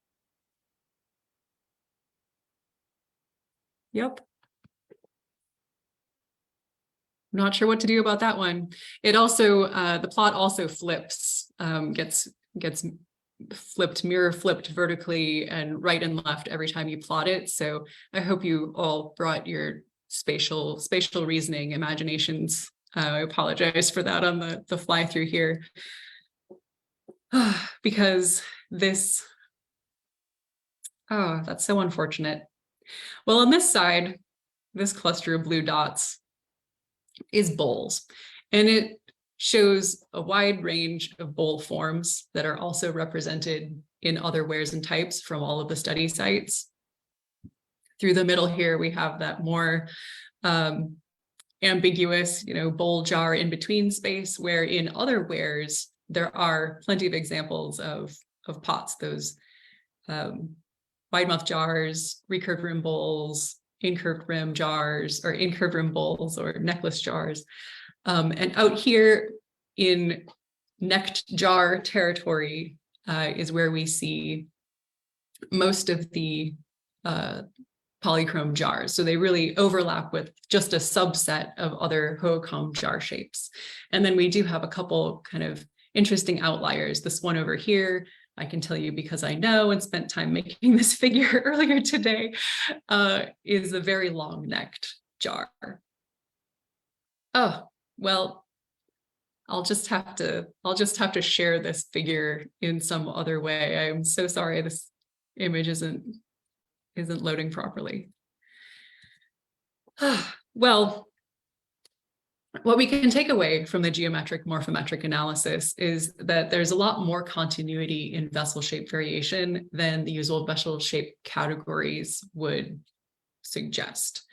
Yep. Not sure what to do about that one. It also, the plot also flips, gets mirror flipped vertically and right and left every time you plot it. So I hope you all brought your spatial reasoning imaginations. I apologize for that on the fly through here. Because this, that's so unfortunate. Well, on this side, this cluster of blue dots is bowls, and it shows a wide range of bowl forms that are also represented in other wares and types from all of the study sites. Through the middle here, we have that more ambiguous, bowl jar in between space, where in other wares, there are plenty of examples of pots, those wide mouth jars, recurved rim bowls, incurved rim jars, or incurved rim bowls, or necklace jars. And out here in necked jar territory is where we see most of the polychrome jars. So they really overlap with just a subset of other Hohokam jar shapes. And then we do have a couple kind of interesting outliers. This one over here, I can tell you because I know and spent time making this figure earlier today, is a very long-necked jar. Oh, well, I'll just have to share this figure in some other way. I'm so sorry this image isn't loading properly. Well, what we can take away from the geometric morphometric analysis is that there's a lot more continuity in vessel shape variation than the usual vessel shape categories would suggest.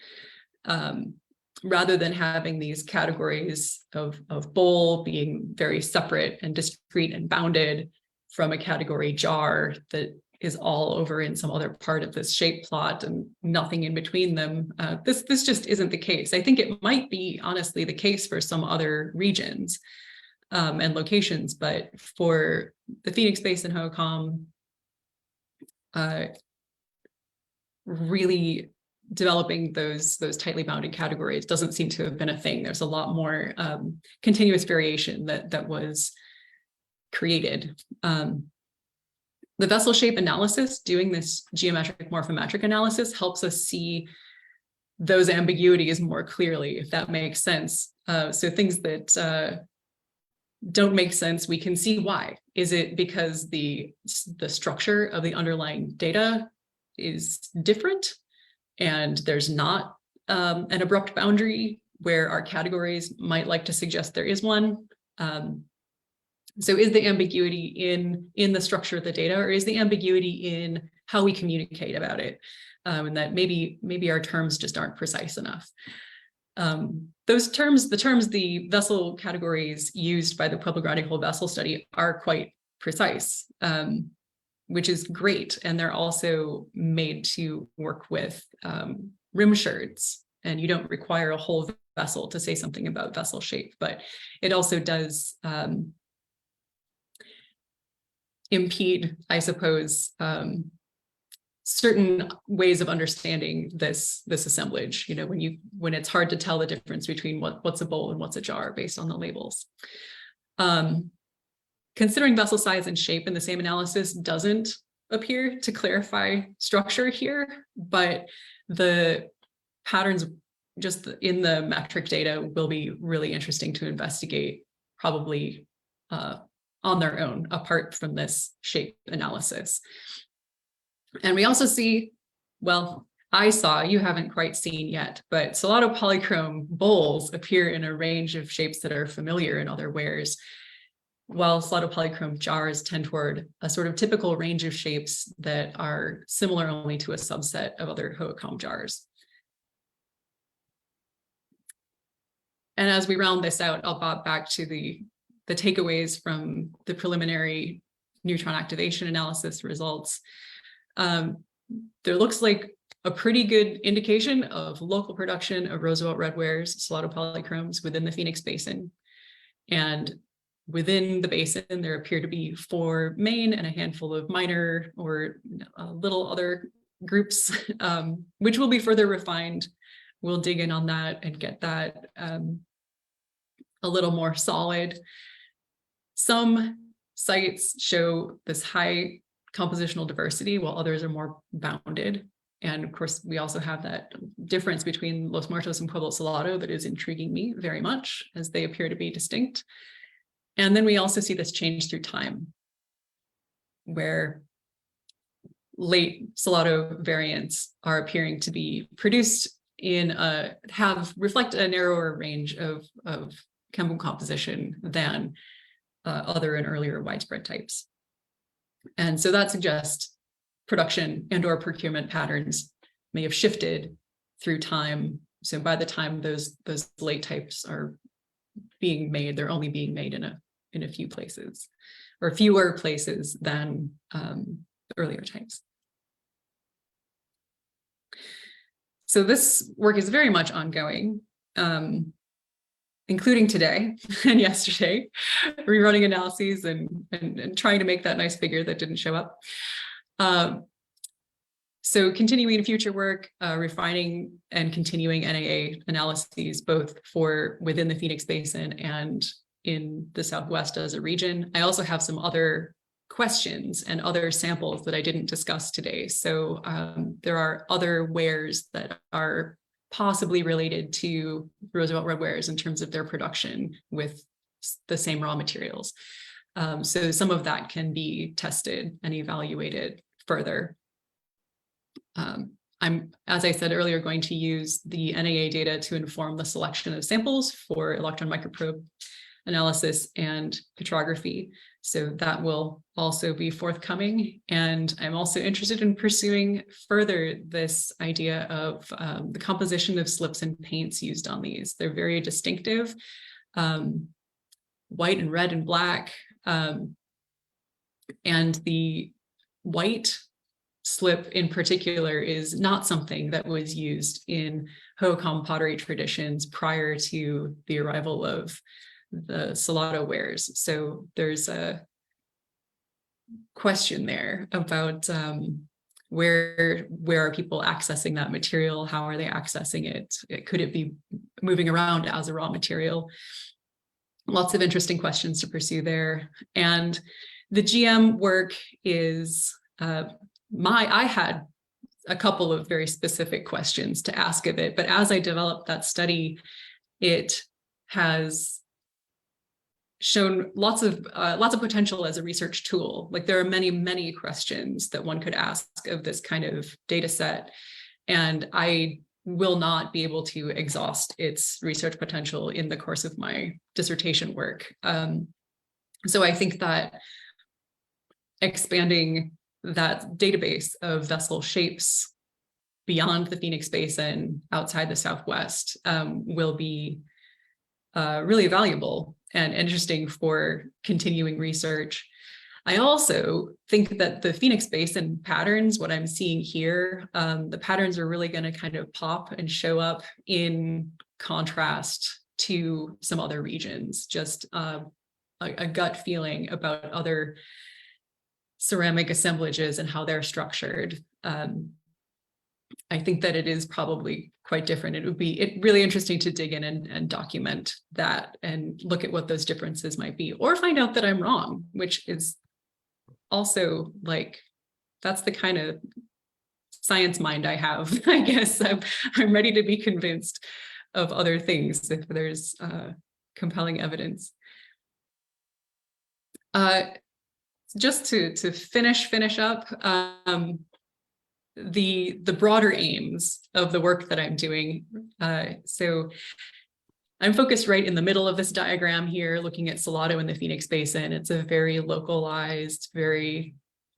Rather than having these categories of bowl being very separate and discrete and bounded from a category jar that is all over in some other part of this shape plot and nothing in between them, this just isn't the case. I think it might be honestly the case for some other regions and locations, but for the Phoenix Basin, Hohokam, really developing those tightly bounded categories doesn't seem to have been a thing. There's a lot more continuous variation that was created. The vessel shape analysis, doing this geometric morphometric analysis, helps us see those ambiguities more clearly, if that makes sense. So things that don't make sense, we can see why. Is it because the structure of the underlying data is different and there's not an abrupt boundary where our categories might like to suggest there is one? So is the ambiguity in the structure of the data, or is the ambiguity in how we communicate about it? And that maybe our terms just aren't precise enough. Those terms, the vessel categories used by the Pueblo vessel study are quite precise, which is great. And they're also made to work with rim sherds, and you don't require a whole vessel to say something about vessel shape, but it also does impede, I suppose, certain ways of understanding this assemblage, you know, when it's hard to tell the difference between what's a bowl and what's a jar based on the labels. Considering vessel size and shape in the same analysis doesn't appear to clarify structure here, but the patterns just in the metric data will be really interesting to investigate, probably on their own, apart from this shape analysis. And we also see, well, I saw, you haven't quite seen yet, but Salado polychrome bowls appear in a range of shapes that are familiar in other wares, while Salado polychrome jars tend toward a sort of typical range of shapes that are similar only to a subset of other Hohokam jars. And as we round this out, I'll bob back to the takeaways from the preliminary neutron activation analysis results. There looks like a pretty good indication of local production of Roosevelt Red Wares, Salado polychromes within the Phoenix Basin. And within the basin, there appear to be 4 main and a handful of minor or little other groups, which will be further refined. We'll dig in on that and get that a little more solid. Some sites show this high compositional diversity, while others are more bounded. And of course, we also have that difference between Los Muertos and Pueblo Salado that is intriguing me very much, as they appear to be distinct. And then we also see this change through time, where late Salado variants are appearing to be produced reflect a narrower range of chemical composition than other and earlier widespread types. And so that suggests production and or procurement patterns may have shifted through time. So by the time those late types are being made, they're only being made in a few places, or fewer places than earlier types. So this work is very much ongoing, including today and yesterday, rerunning analyses and trying to make that nice figure that didn't show up. So continuing future work, refining and continuing NAA analyses, both for within the Phoenix Basin and in the Southwest as a region. I also have some other questions and other samples that I didn't discuss today. So there are other wares that are possibly related to Roosevelt Red Wares in terms of their production with the same raw materials. So some of that can be tested and evaluated further. I'm, as I said earlier, going to use the NAA data to inform the selection of samples for electron microprobe analysis and petrography. So that will also be forthcoming. And I'm also interested in pursuing further this idea of the composition of slips and paints used on these. They're very distinctive, white and red and black. And the white slip in particular is not something that was used in Hohokam pottery traditions prior to the arrival of the Salado wares. So there's a question there about where are people accessing that material? How are they accessing it? Could it be moving around as a raw material? Lots of interesting questions to pursue there. And The GM work is, I had a couple of very specific questions to ask of it, but as I developed that study, it has shown lots of potential as a research tool. Like there are many questions that one could ask of this kind of data set, and I will not be able to exhaust its research potential in the course of my dissertation work. So I think that expanding that database of vessel shapes beyond the Phoenix Basin, outside the Southwest, will be really valuable and interesting for continuing research. I also think that the Phoenix Basin patterns, what I'm seeing here, the patterns are really going to kind of pop and show up in contrast to some other regions, just a gut feeling about other ceramic assemblages and how they're structured. I think that it is probably quite different. It would be really interesting to dig in and document that and look at what those differences might be, or find out that I'm wrong, which is also like, that's the kind of science mind I have. I guess I'm ready to be convinced of other things if there's compelling evidence. Just to finish up, the broader aims of the work that I'm doing. So I'm focused right in the middle of this diagram here, looking at Salado in the Phoenix Basin. It's a very localized, very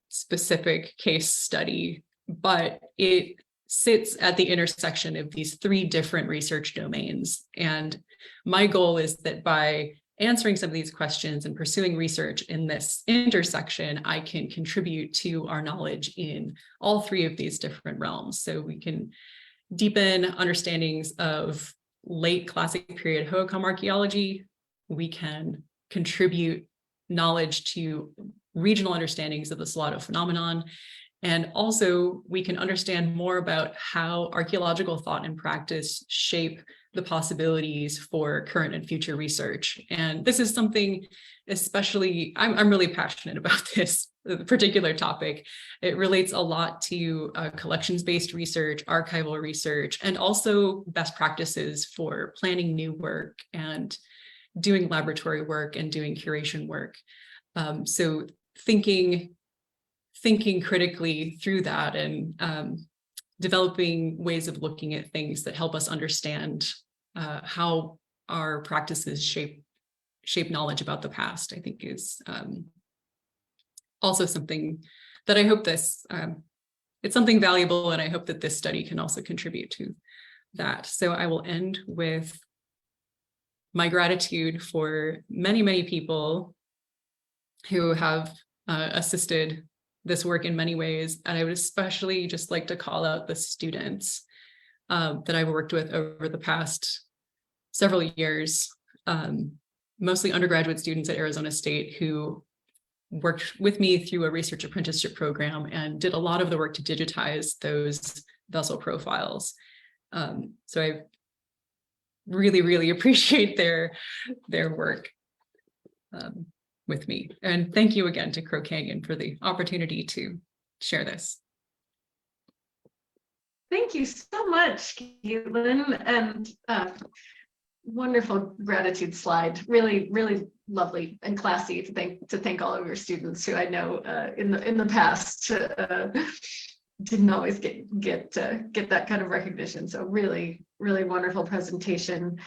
specific case study, but it sits at the intersection of these three different research domains. And my goal is that by answering some of these questions and pursuing research in this intersection, I can contribute to our knowledge in all three of these different realms. So we can deepen understandings of late classic period Hohokam archaeology. We can contribute knowledge to regional understandings of the Salado phenomenon. And also we can understand more about how archaeological thought and practice shape the possibilities for current and future research. And this is something especially, I'm really passionate about this particular topic. It relates a lot to collections-based research, archival research, and also best practices for planning new work and doing laboratory work and doing curation work. So thinking critically through that and developing ways of looking at things that help us understand how our practices shape knowledge about the past, I think is also something that I hope it's something valuable, and I hope that this study can also contribute to that. So I will end with my gratitude for many people who have assisted this work in many ways. And I would especially just like to call out the students that I've worked with over the past several years, mostly undergraduate students at Arizona State who worked with me through a research apprenticeship program and did a lot of the work to digitize those vessel profiles. So I really appreciate their work with me. And thank you again to Crow Canyon for the opportunity to share this. Thank you so much, Caitlin, and wonderful gratitude slide. Really lovely and classy to thank all of your students who I know in the past didn't always get that kind of recognition. So really wonderful presentation.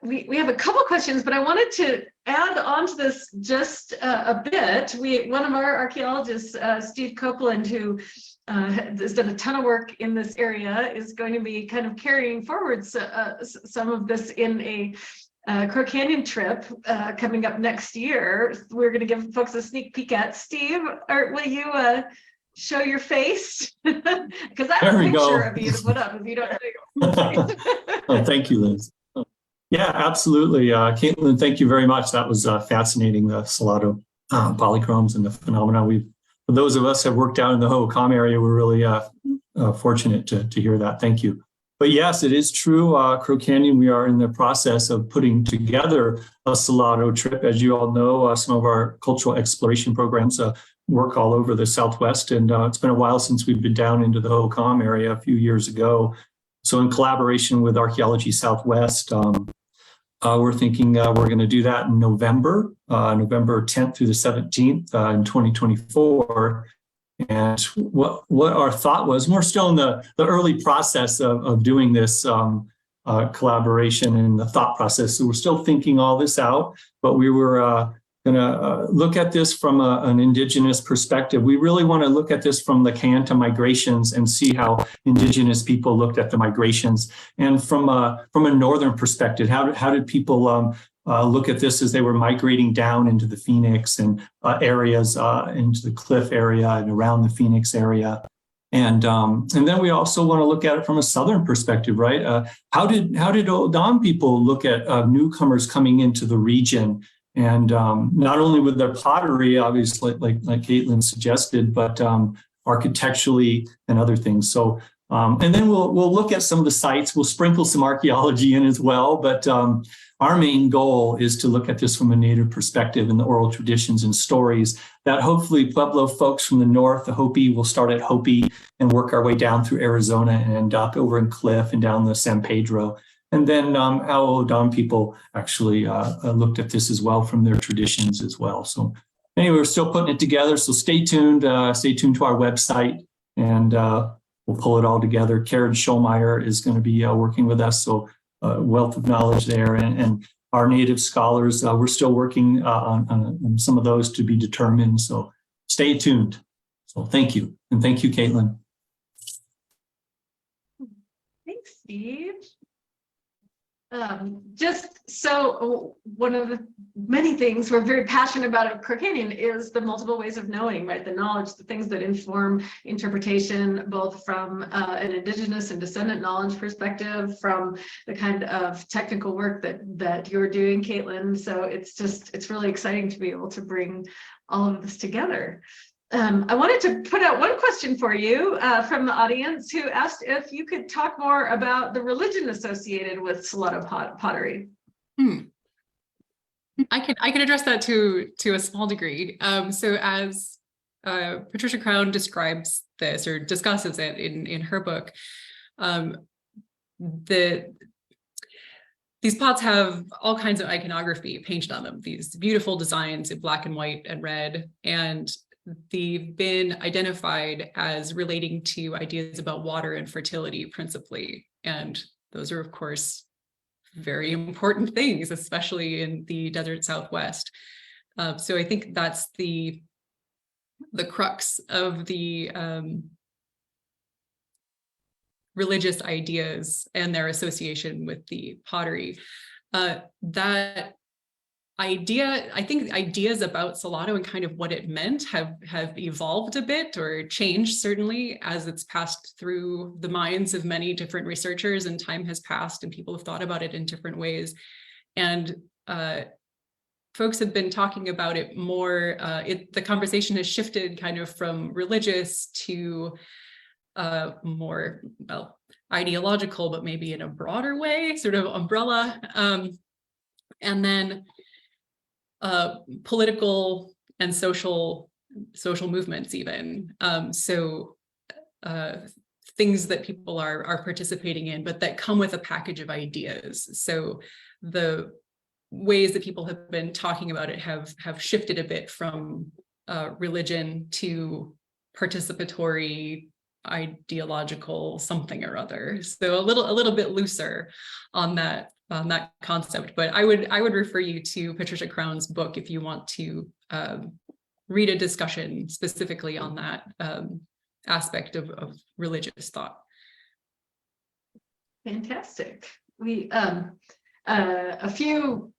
We have a couple questions, but I wanted to add on to this just a bit. One of our archaeologists, Steve Copeland, who has done a ton of work in this area, is going to be kind of carrying forward some of this in a Crow Canyon trip coming up next year. We're going to give folks a sneak peek at. Steve, will you show your face? Because I have a picture of you to put up if you don't show your face. Oh, thank you, Liz. Yeah, absolutely. Caitlin, thank you very much. That was fascinating, the Salado polychromes and the phenomena. For those of us who have worked out in the Hohokam area, we're really fortunate to hear that. Thank you. But yes, it is true. Crow Canyon, we are in the process of putting together a Salado trip. As you all know, some of our cultural exploration programs work all over the Southwest. And it's been a while since we've been down into the Hohokam area a few years ago. So in collaboration with Archaeology Southwest, we're thinking we're going to do that in November 10th through the 17th in 2024. And what our thought was, we're still in the early process of doing this collaboration and the thought process. So we're still thinking all this out, but we were going to look at this from an indigenous perspective. We really want to look at this from the Kayenta migrations and see how indigenous people looked at the migrations. And from a northern perspective, how did people look at this as they were migrating down into the Phoenix and areas into the cliff area and around the Phoenix area. And then we also want to look at it from a southern perspective, right? How did O'odham people look at newcomers coming into the region? And not only with their pottery, obviously, like Caitlin suggested, but architecturally and other things. So, and then we'll look at some of the sites. We'll sprinkle some archaeology in as well. But our main goal is to look at this from a Native perspective and the oral traditions and stories that hopefully Pueblo folks from the north, the Hopi, will start at Hopi and work our way down through Arizona and end up over in Cliff and down the San Pedro. And then how O'odham people actually looked at this as well from their traditions as well. So anyway, we're still putting it together. So stay tuned to our website, and we'll pull it all together. Karen Schulmeyer is going to be working with us. So wealth of knowledge there, and our Native scholars, we're still working on some of those to be determined. So stay tuned. So thank you. And thank you, Caitlin. Thanks, Steve. Just so one of the many things we're very passionate about at Crow Canyon is the multiple ways of knowing, right? The knowledge, the things that inform interpretation, both from an indigenous and descendant knowledge perspective, from the kind of technical work that you're doing, Caitlin. So it's really exciting to be able to bring all of this together. I wanted to put out one question for you from the audience, who asked if you could talk more about the religion associated with Salado pottery. I can address that to a small degree. So as Patricia Crown describes this or discusses it in her book, these pots have all kinds of iconography painted on them, these beautiful designs in black and white and red, and they've been identified as relating to ideas about water and fertility principally. And those are, of course, very important things, especially in the desert Southwest. So I think that's the crux of the religious ideas and their association with the pottery. That idea, I think ideas about Salado and kind of what it meant have evolved a bit or changed, certainly, as it's passed through the minds of many different researchers, and time has passed and people have thought about it in different ways. And folks have been talking about it more. The conversation has shifted kind of from religious to more, well, ideological, but maybe in a broader way, sort of umbrella. And then political and social movements even. So things that people are participating in, but that come with a package of ideas. So the ways that people have been talking about it have shifted a bit from religion to participatory, ideological something or other. So a little bit looser on that concept, but I would refer you to Patricia Crown's book if you want to read a discussion specifically on that aspect of religious thought. Fantastic. We a few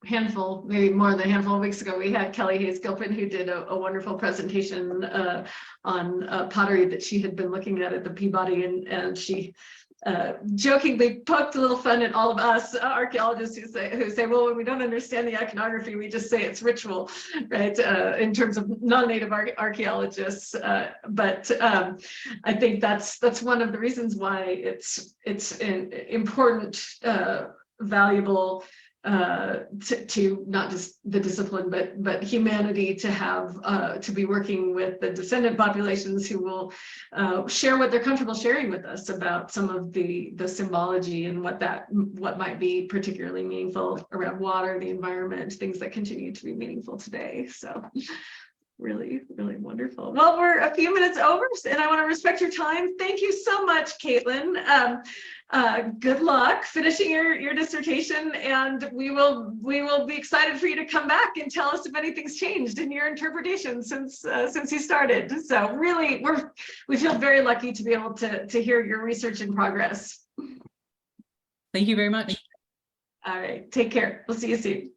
handful, maybe more than a handful of weeks ago, we had Kelly Hayes Gilpin, who did a wonderful presentation on pottery that she had been looking at the Peabody, and she jokingly poked a little fun at all of us archaeologists who say, well, when we don't understand the iconography, we just say it's ritual, right? In terms of non-native archaeologists, but I think that's one of the reasons why it's important, valuable to not just the discipline, but humanity to have to be working with the descendant populations who will share what they're comfortable sharing with us about some of the symbology and what might be particularly meaningful around water, the environment, things that continue to be meaningful today. So really, really wonderful. Well, we're a few minutes over, and I want to respect your time. Thank you so much, Caitlin. Good luck finishing your dissertation, and we will be excited for you to come back and tell us if anything's changed in your interpretation since you started. So really, we feel very lucky to be able to hear your research in progress. Thank you very much. All right, take care. We'll see you soon.